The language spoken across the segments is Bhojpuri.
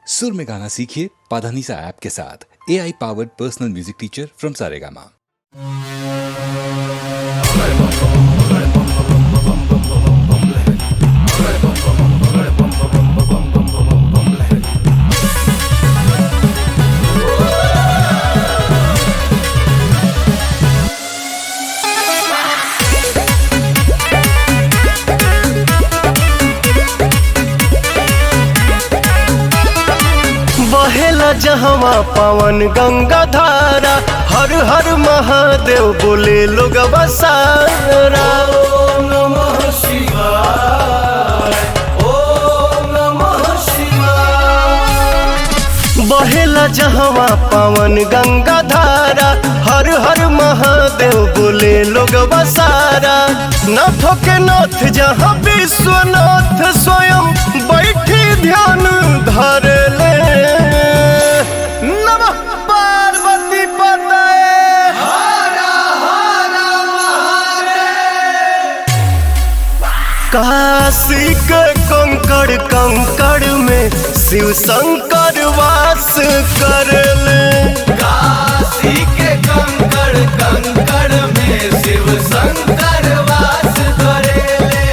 सुर में गाना सीखिए पाधानीसा ऐप के साथ। AI powered personal music teacher from Saregama. बहेला जहवा पावन गंगा धारा, हर हर महादेव बोले लोग बसारा। ओम नमः शिवाय, ओम नमः शिवाय। बहेला जहवा पावन गंगा धारा, हर हर महादेव बोले लोग बसारा। नाथों के नाथ जहाँ विश्वनाथ स्वयं बैठी ध्यान धर ले। नमः पार्वती पतये हर हर महादेव। काशी के कंकड़ कंकड़ में शिव शंकर वास कर ले। काशी के कंकड़ कंकड़ में शिव शंकर वास करे ले।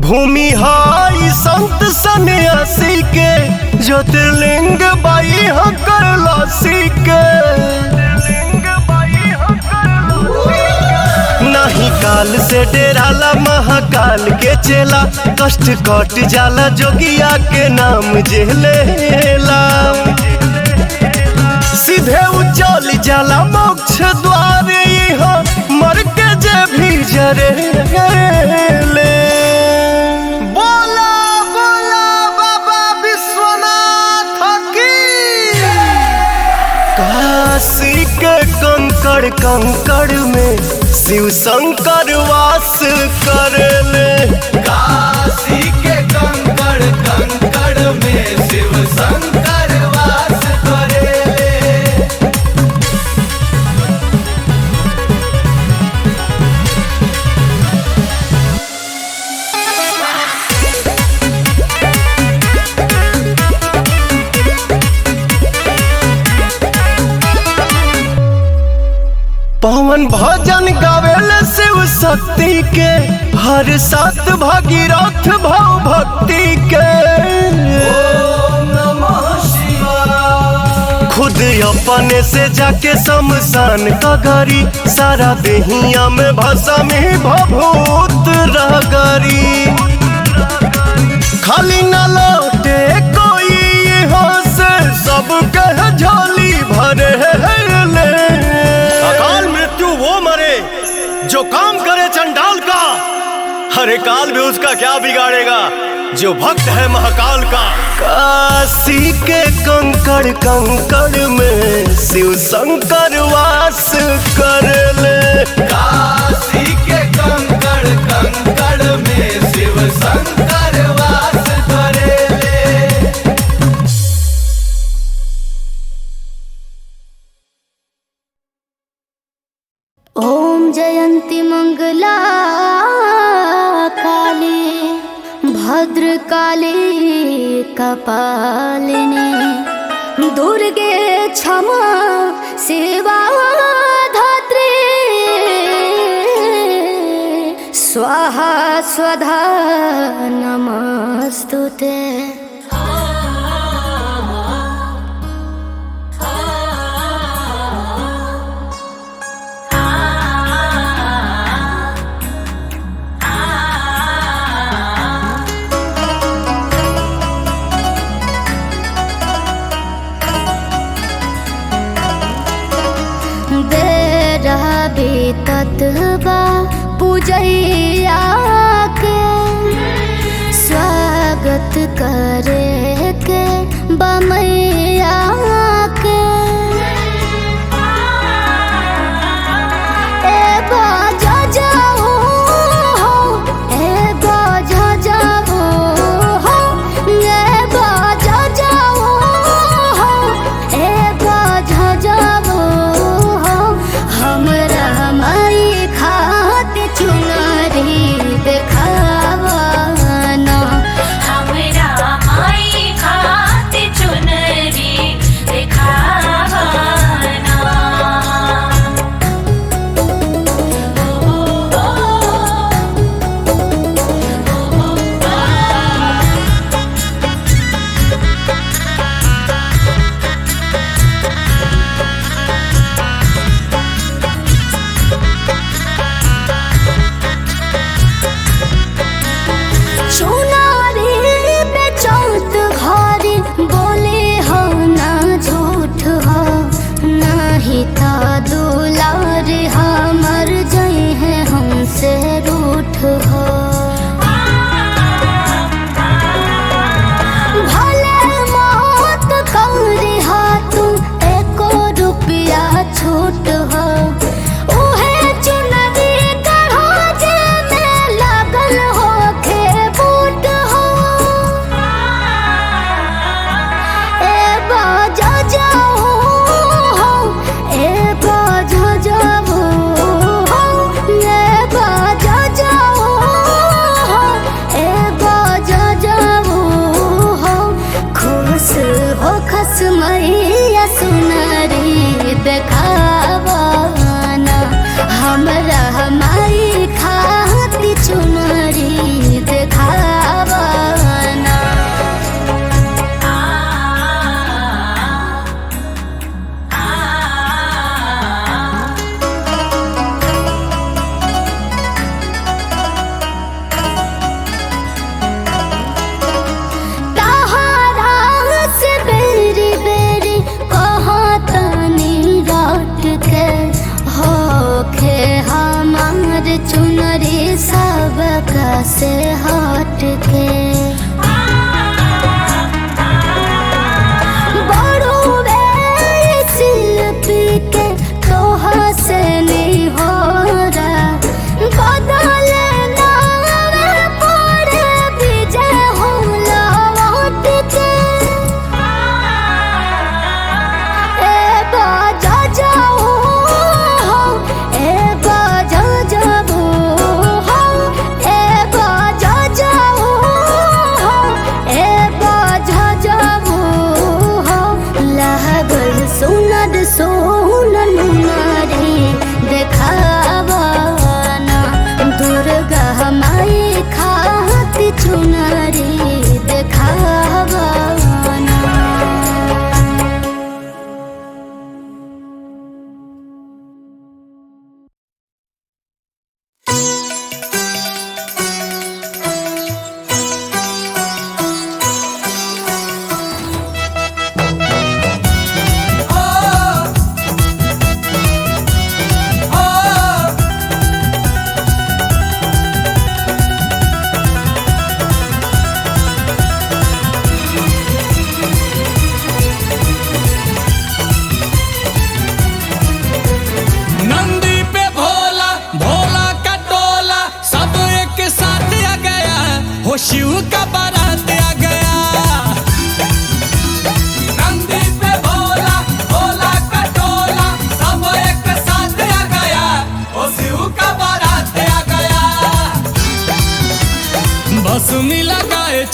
भूमि हाई संत सन्यासी के, ज्योतिर्लिंग बाई हकर लासी के। नाही काल से डेराला महाकाल के चेला, कष्ट कट जाला जोगिया के नाम जेलेला। सीधे उचल जाला मोक्ष द्वार, यहाँ मर के जे भी जरे ले। काशी के कंकड़ कंकड़ में शिव शंकर वास कर ले। काशी के कंकड़ कंकड़ में शिव शंकर वास करे ले। पवन भजन गावेले शिव शक्ति के, हर सात भागीरथ भाव भक्ति के। ओम नमः शिवाय। खुद अपने से जाके शमशान का गरी, सारा देहिया में भस्म ही भभूत रगरी। खाली न लौटे कोई यहाँ से, सब कह झोली भरे ले। अकाल मृत्यु वो मरे जो काम करे चंडाल का, हरे काल भी उसका क्या बिगाड़ेगा जो भक्त है महाकाल का। काशी के कंकड़ कंकड़ में शिव शंकर वास कर ले। काशी के कंकड़ कंकड़ में शिव शंकर वास करे ले। ओम जयंती मंगला काली भद्रकाली कपालिनी, दुर्गे क्षमा सेवा धात्री, स्वाहा स्वधा नमस्तुते। तत्वा पूजैया के, स्वागत करे के बमैया के। ए बाजा जाओ हो, ए बाजा जाओ हो,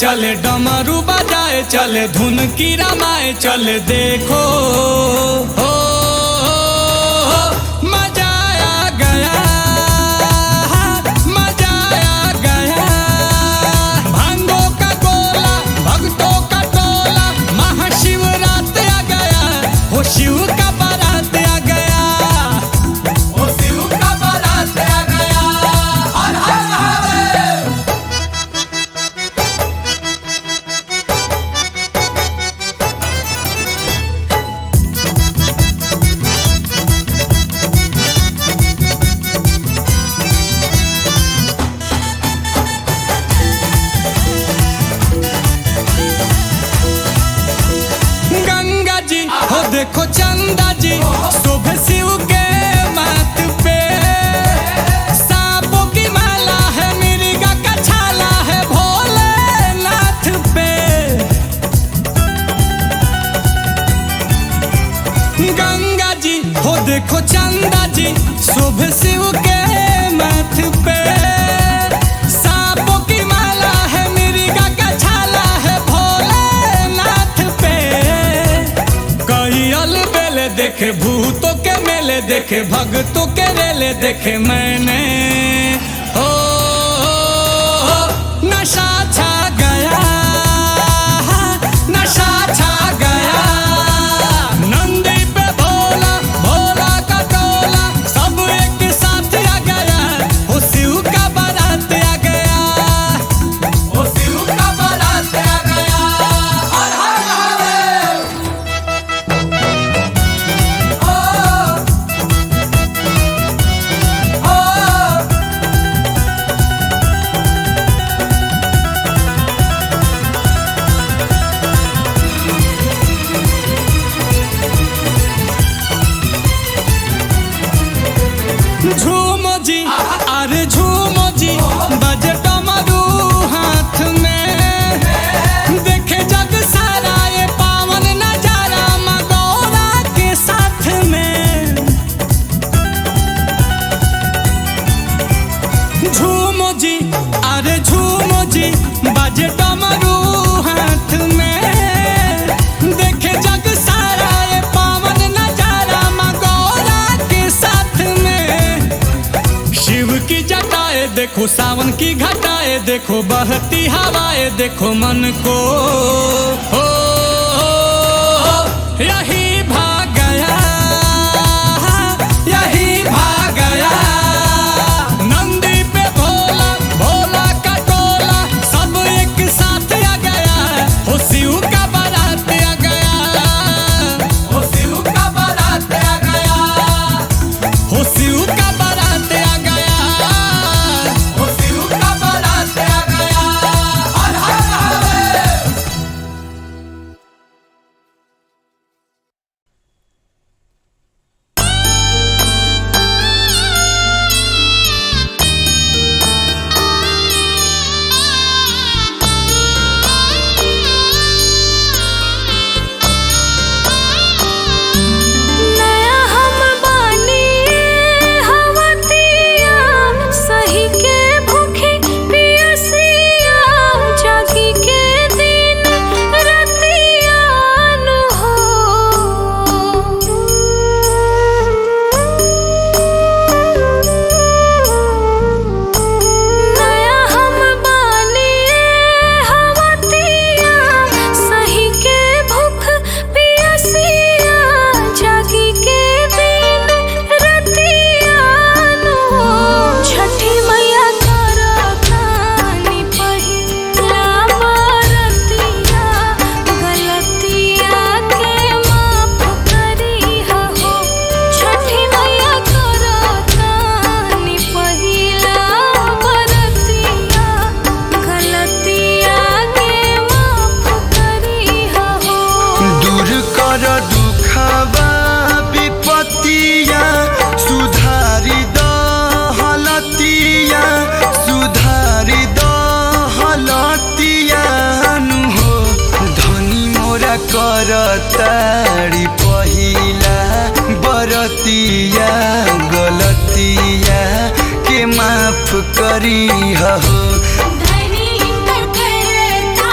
चले डमरू बजाए चले धुन की रमाए चले देखो हो मजा आ गया मजा आ गया भांगों का गोला भक्तों का टोला महाशिवरात आ गया हो शिव का बारात आ गया हो शिव का बारात आ गया हर हर महादेव। गंगा जी हो देखो चंदा जी शोभे शिव के माथ पे सांपों की माला है मिर्गा का छाला है भोलेनाथ पे गंगा जी हो देखो चंदा जी शोभे शिव के माथ पे सांपों की माला है मिर्गा का छाला है भोलेनाथ पे कई अलबेले देखे भूतों के मेले देखे भक्तों के रेले देखे मैंने हो नशा छा गया नशा छा गया नंदी पे भोला भोला का टोला सब एक साथ आ गया हो शिव का बारात आ गया हो शिव का बारात आ गया हर हर महादेव। झूमो जी अरे झूमो जी बजे डमरू हाथ में देखे जग सारा ये पावन नजारा मगौरा के साथ में झूमो जी अरे झूमो जी बजे डमरू हाथ में देखे जग सारा ये पावन नजारा मगौरा के साथ में शिव की जटाएं देखो सावन की घटाएं देखो बहती हवाएं देखो मन को हो यही भाग गया यही भाग गया नंदी पे भोला भोला का टोला सब एक साथ आ गया हो शिव का बारात आ गया हो शिव का बारात आ गया हो शिव का बारात आ गया हो शिव का बारात आ गया हर हर महादेव। नया हम बानी हवतिया सही के भूखे पियसिया जागी के दिन रतिया नु नया हम बानी हवतिया सही के भूख पियसिया जागी के दिन रतिया नु छठी मैया करतानी पहिला बरतिया गलतिया के माफ करिहा हो छठी मैया करतानी पहिला बरतिया गलतिया के माफ करिहा हो दूर कर दुखबा विपत्तिया सुधारी दहलतिया सुधारी दहलतिया नु हो धनी मोरा कर तारी पहिला बरतिया गलतिया के माफ करी हो धनी करता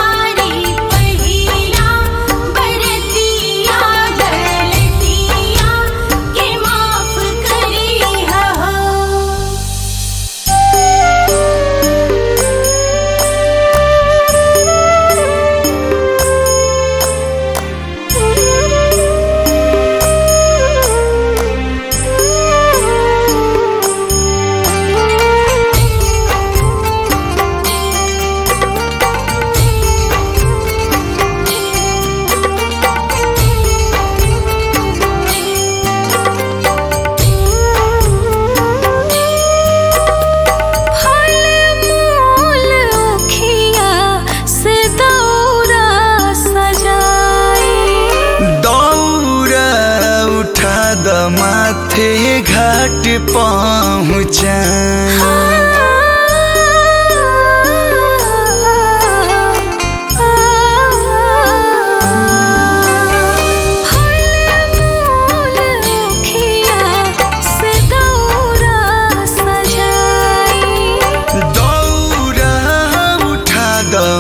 घाट पहुँचाई।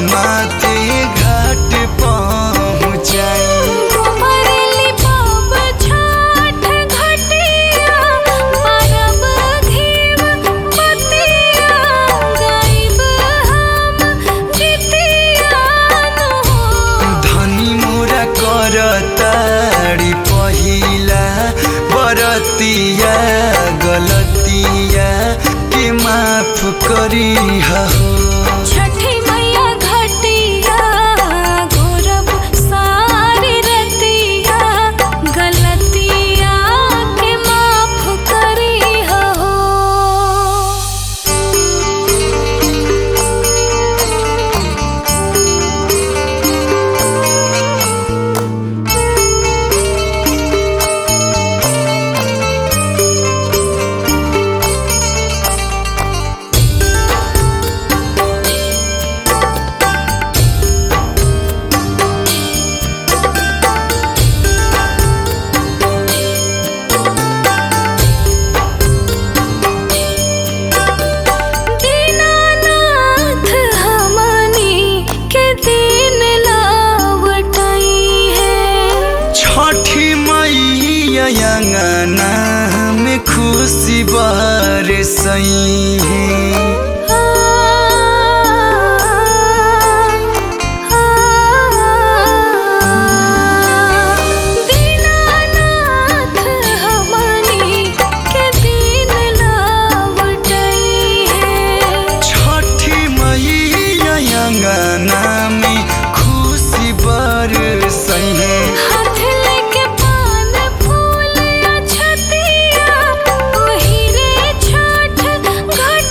माते घाट पहुँचाई। धनी मोरा करताड़ी पहिला बरतिया गलतिया के माफ करी हो। अंगना में खुशी बरसई है। दीनानाथ हमनी के दिन लौटई है। छठी मैया अंगना में खुशी बरसई है। घाट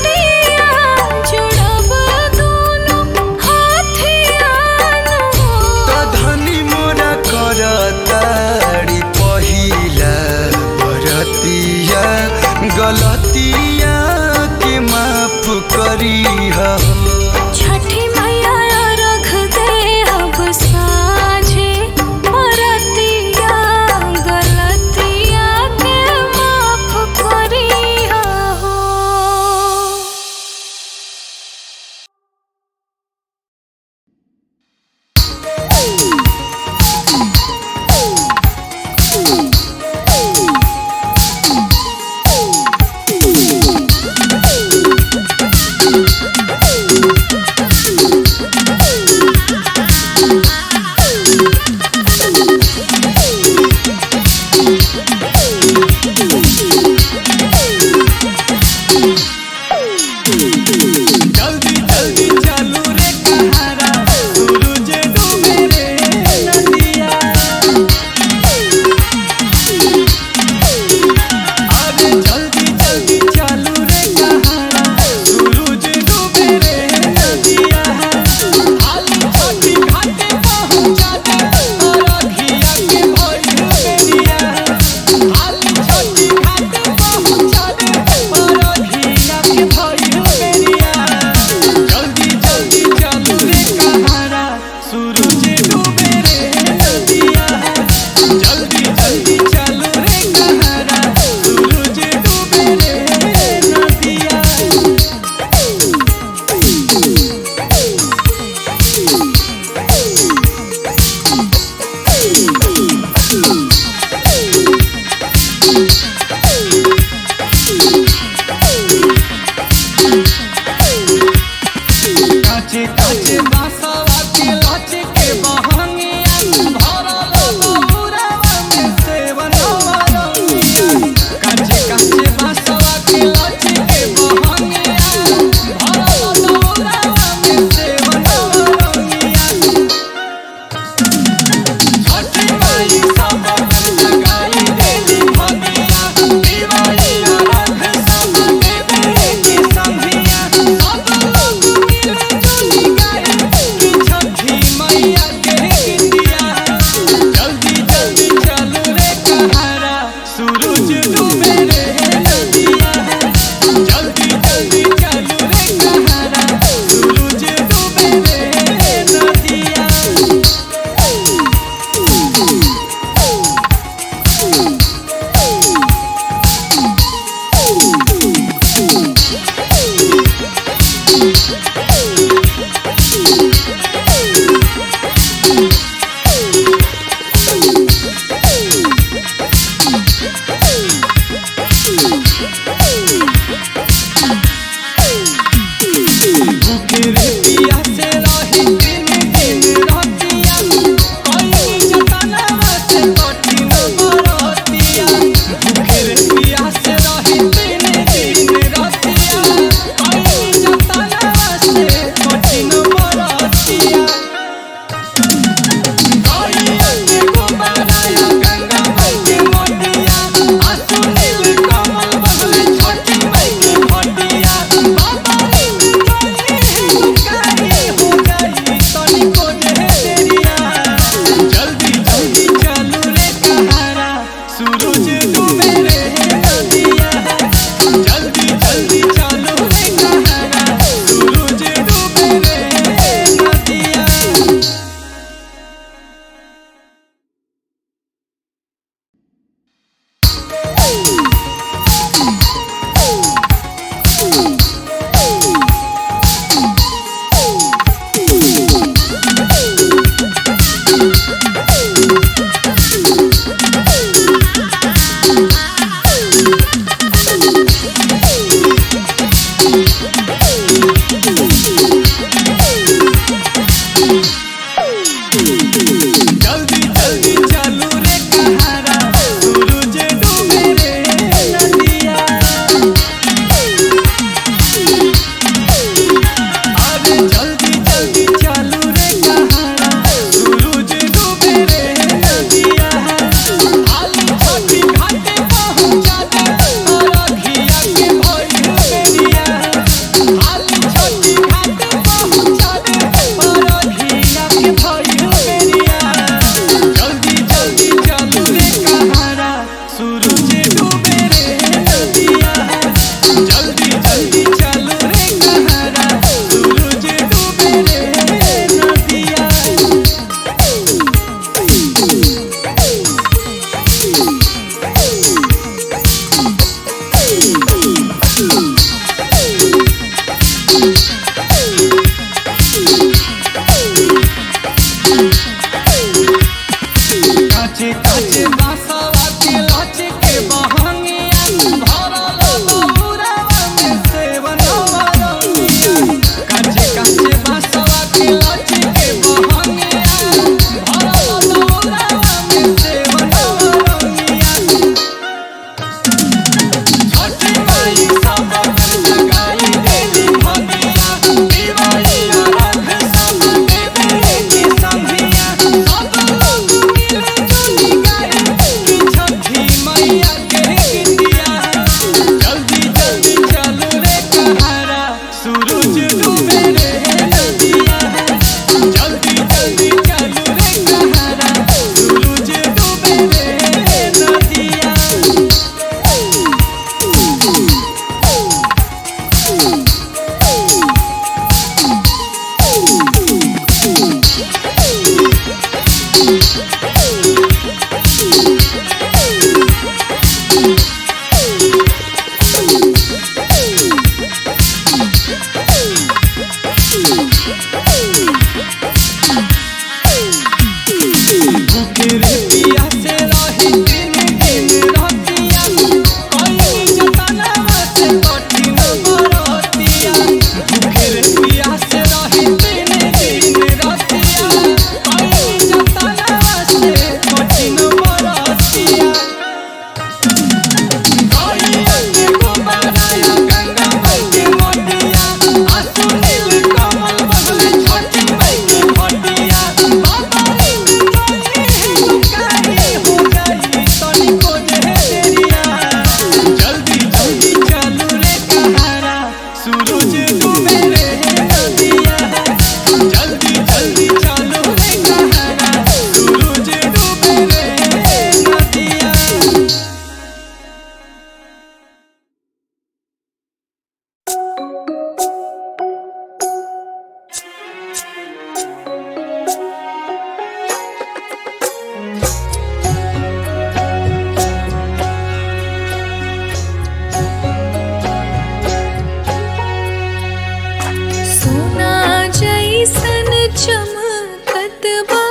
सोना जैसन चमकत बा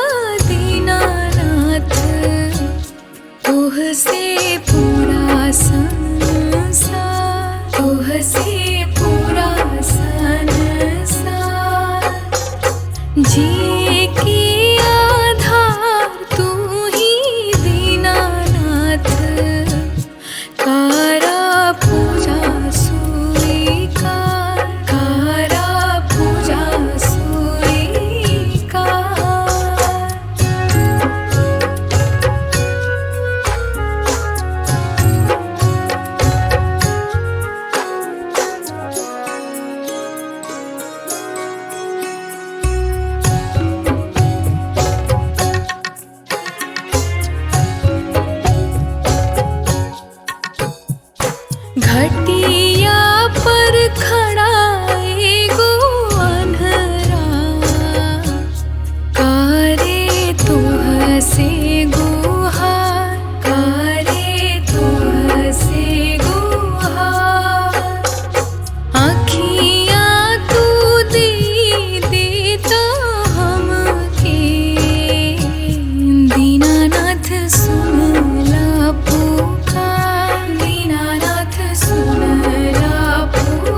तुहसे पूरा संसार, तुहसे पूरा संसार, जी की आधार तू ही दीनानाथ, कारा पूजा स्वीकार, कारा पूजा स्वीकार। घटिया पर खड़ा एगो अन्हरा, कारे तुहसे गुहार, कारे तुहसे गुहार। आँखियाँ तू दे देता हमके, दीनानाथ सुनला पुकार, दीनानाथ सुनला पुकार।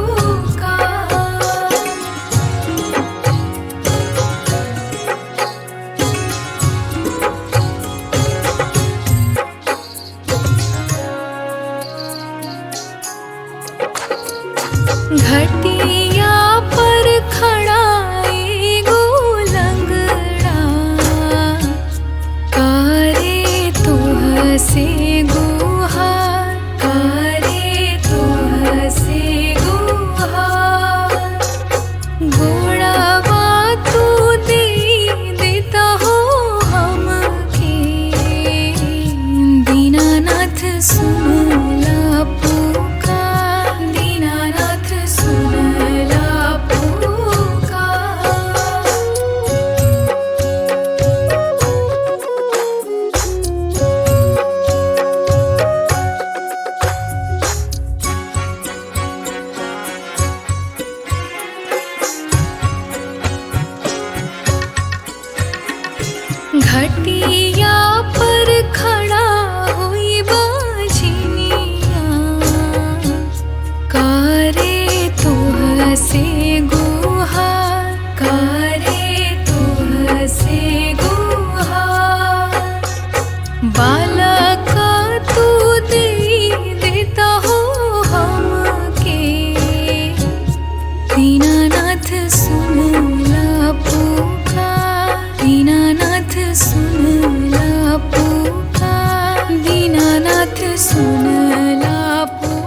घटिया पर खड़ा एगो लंगड़ा, कारे तुहसे गुहार, कारे तुहसे गुहार। गोड़वा तू दे देता हो हमके, दीनानाथ सुनला पुकार, दीनानाथ सुनला पुकार। घटिया पर खड़ा हुई बाझिनिया, कारे तुहसे गुहार, कारे तुहसे गुहार। बालका तू दे देता हो हमके, दीनानाथ सुनला पुकार, दीनानाथ सुनला पुकार, दीनानाथ सुनला पुकार।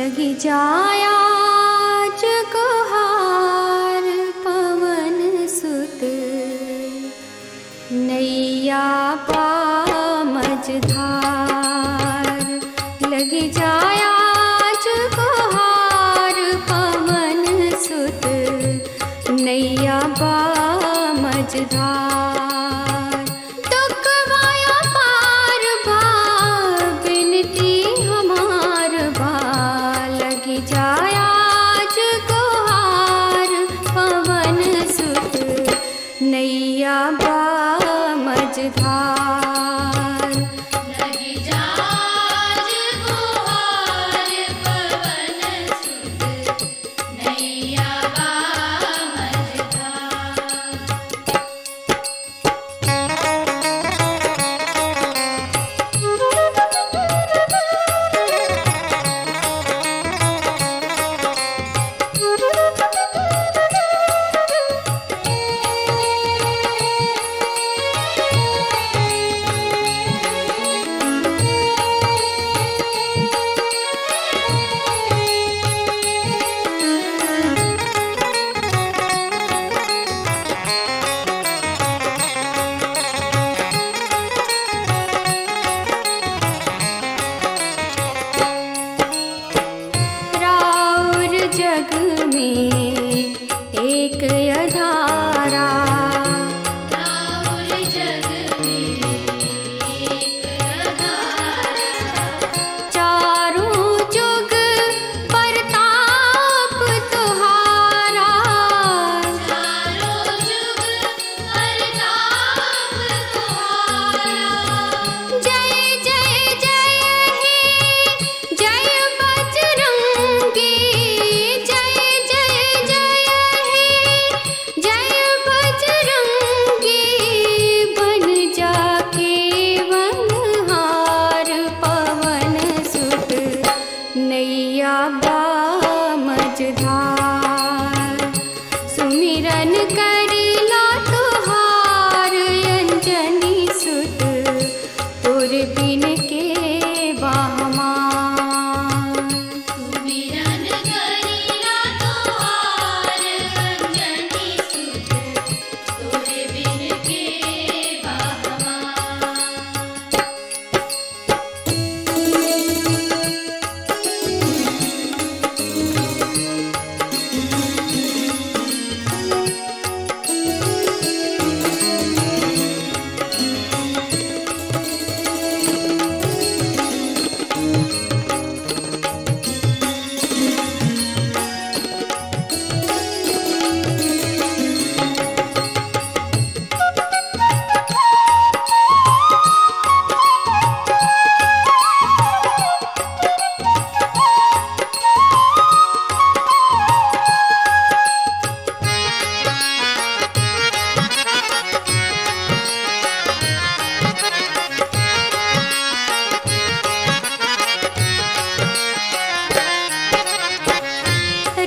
लगी जाया गुहार पवन सुत नैया पा मझधार लगी जाया गुहार पवन सुत नैया पा मझधार दुख माया पार भा बिनती हमार भा लगी जाया गुहार पवन सुत नैया बा मझधार लगी जाज गुहार पवन सुत नैया बा मझधार। राउर जग में एक अधारा राउर जग में एक अधारा चारों जुग प्रताप तुहारा चारों जुग प्रताप तुम्हारा। जय जय जय हे जय बजरंगी जय जय जय हे जय बजरंगी बन जाके वनहार पवन सुत नैया बा मझधार सुमिरन करिला तुहार अंजनी सुत तोर बिन के बाहमार सुमिरन करिला तुम्हार अंजनी सुत तोरे बिन के बाहमार।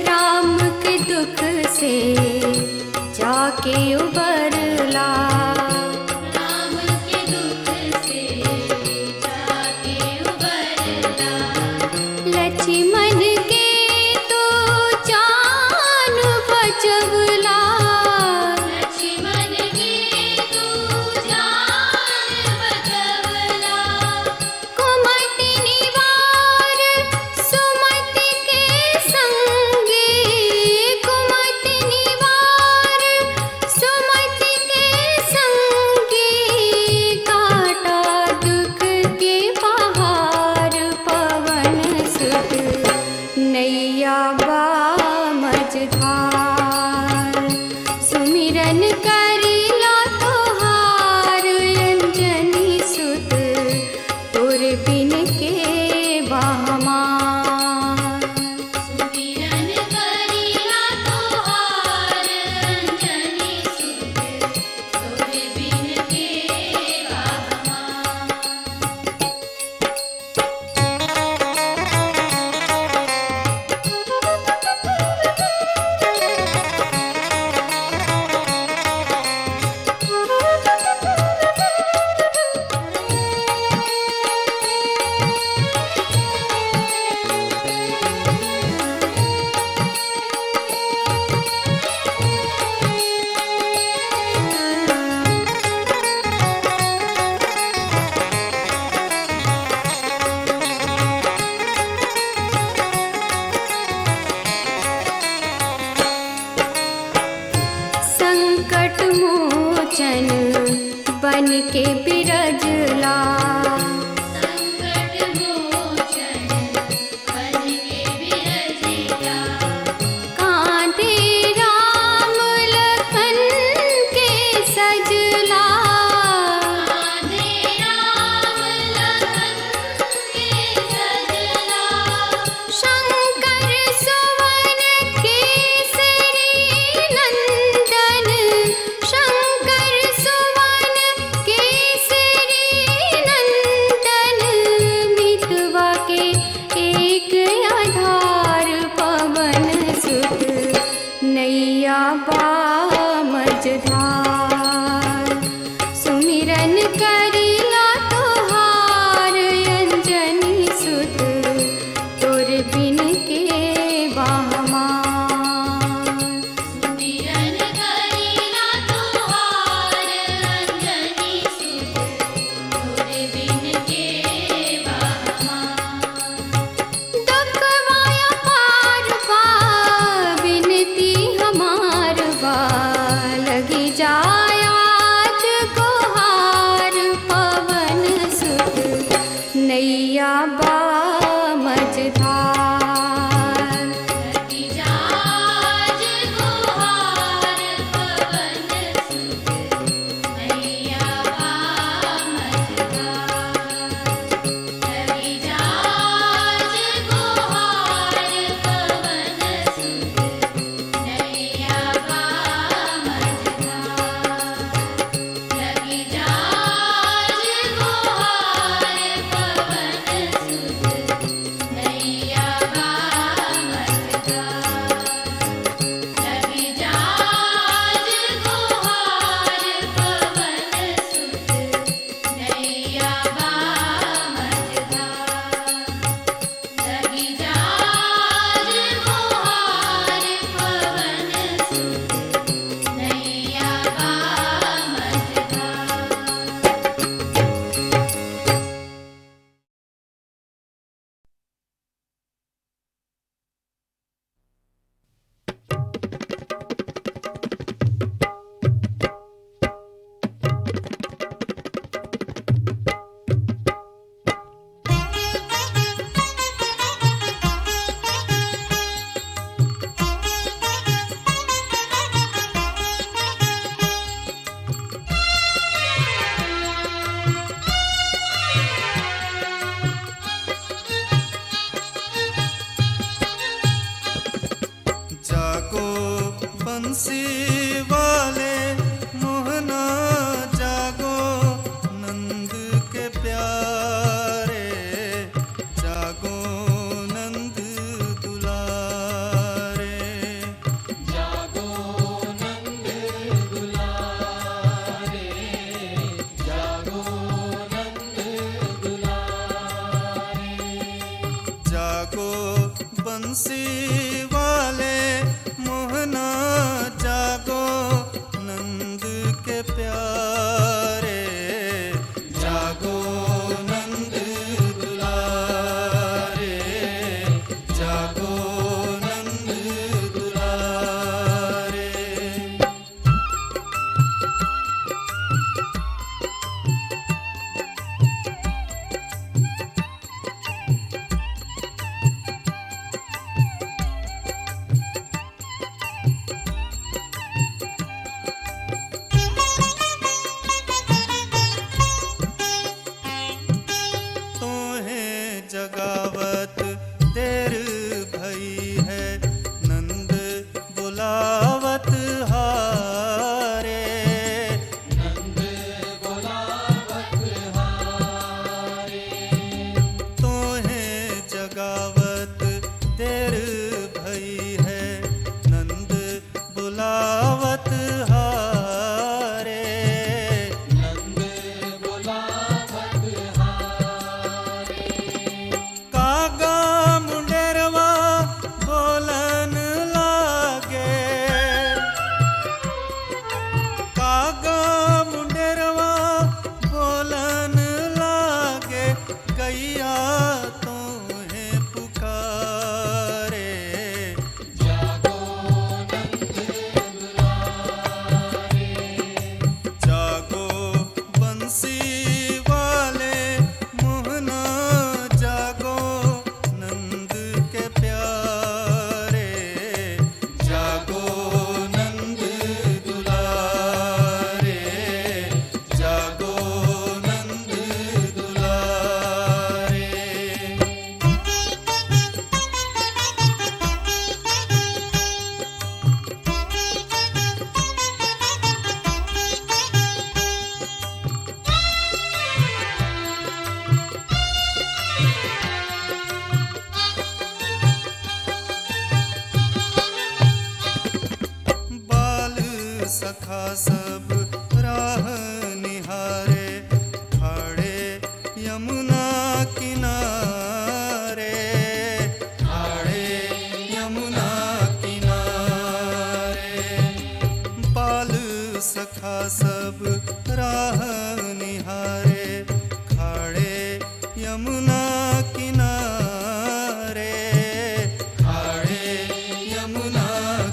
राम के दुख से जाके उबरला राम के दुख से जाके उबरला लक्ष्मण के तो जान बचवला लक्ष्मण के तू जान बचवला कुमति निवार सुमति के संगे कुमति निवार सुमति के संगे काटा दुख के पहाड़ पवन सुत बन के बिरजला। संकट मोचन बन के बिरजला। कांधे राम लखन के सजला। कांधे राम लखन के सजला। शंकर सुवन केसरी नंदन। शंकर सुवन केसरी नंदन। मितवा के एक आधार पवन सुत। नैया बामझधार। सुमिरन करिला तोहार अंजनी सुत। तोर बिन के बाहमार। सुमिरन करिला तोहार अंजनी सुत। तोरे बिन के बहमार। दुखवाया पार पा बिनती हमार बा। लगी जाया आज गुहार पवन सुत। नैया बामझधार। लगी जाज गुहार पवन सुत। नैया बामझधार। लगी जाज गुहार पवन सुत। नैया बामझधार। लगी जाज गुहार पवन सुत। नैया बामझधार। लगी जाज गुहार पवन सुत। नैया बामझधार। लगी जाज गुहार पवन सुत। नैया बामझधार। जागो बंसी वाले मोहना जागो नंद के प्यारे। जागो नंद दुलारे। जागो नंद दुलारे। जागो नंद दुलारे। जागो बंसी वाले मोहना जागो नंद के प्यारे। जागो नंद दुलारे। जागो नंद दुलारे। तोहें जगावत देर भई है। नंद बुलावत हारे। नंद बुलावत हारे। तोहें जगावत देर भई है। नंद बुलावत हारे। नंद बुलावत हारे। कागा मुंडेरवा बोलन लागे। कागा मुंडेरवा बोलन लागे। गैया तोहें पुकार। सखा सब राह निहारे, खड़े यमुना किनारे, खड़े यमुना किनारे। बाल सखा सब राह निहारे, खड़े यमुना किनारे, खड़े यमुना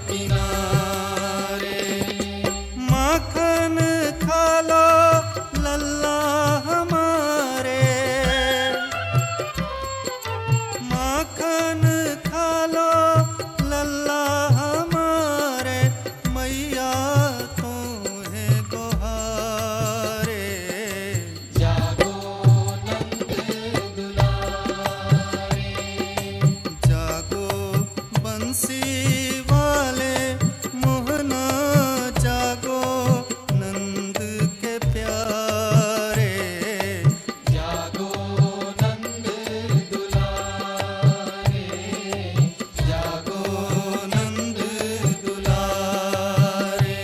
किनारे। माखन खा लो लल्ला हमारे, माखन खा लो लल्ला हमारे, मैया तुम्हें गुहारे। जागो बंसी वाले मोहना, जागो नंद के प्यारे। जागो नंद दुलारे, जागो नंद दुलारे।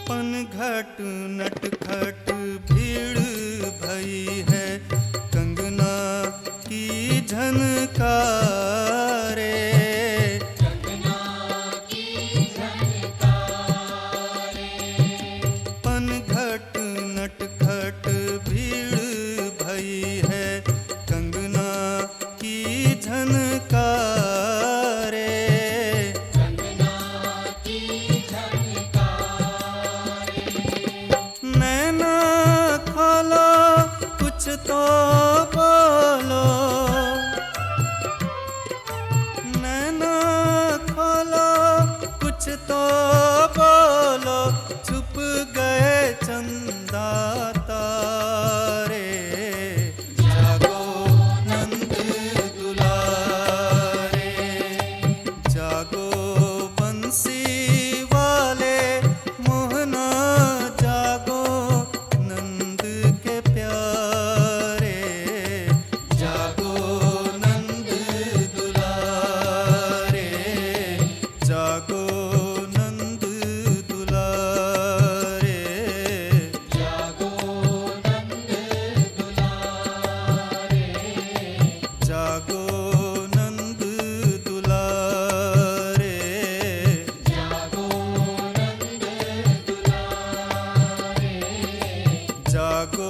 पनघट नटखट भीड़ भई है, कंगना की झनकारे, कंगना की झनकारे। पनघट नटखट भीड़ भई है, कंगना की झनकारे, कंगना की झनकारे। नैना खोलो कुछ तो बोलो, नैना खोलो कुछ तो बोलो, छुप गए चंदा तारे। जागो नंद दुलारे, जागो बंसी वाले मोहना, जागो नंद के प्यारे। जागो नंद दुलारे, जागो नंद दुलारे, जागो नंद दुलारे, जागो नंद दुलारे, जागो नंद दुलारे, जागो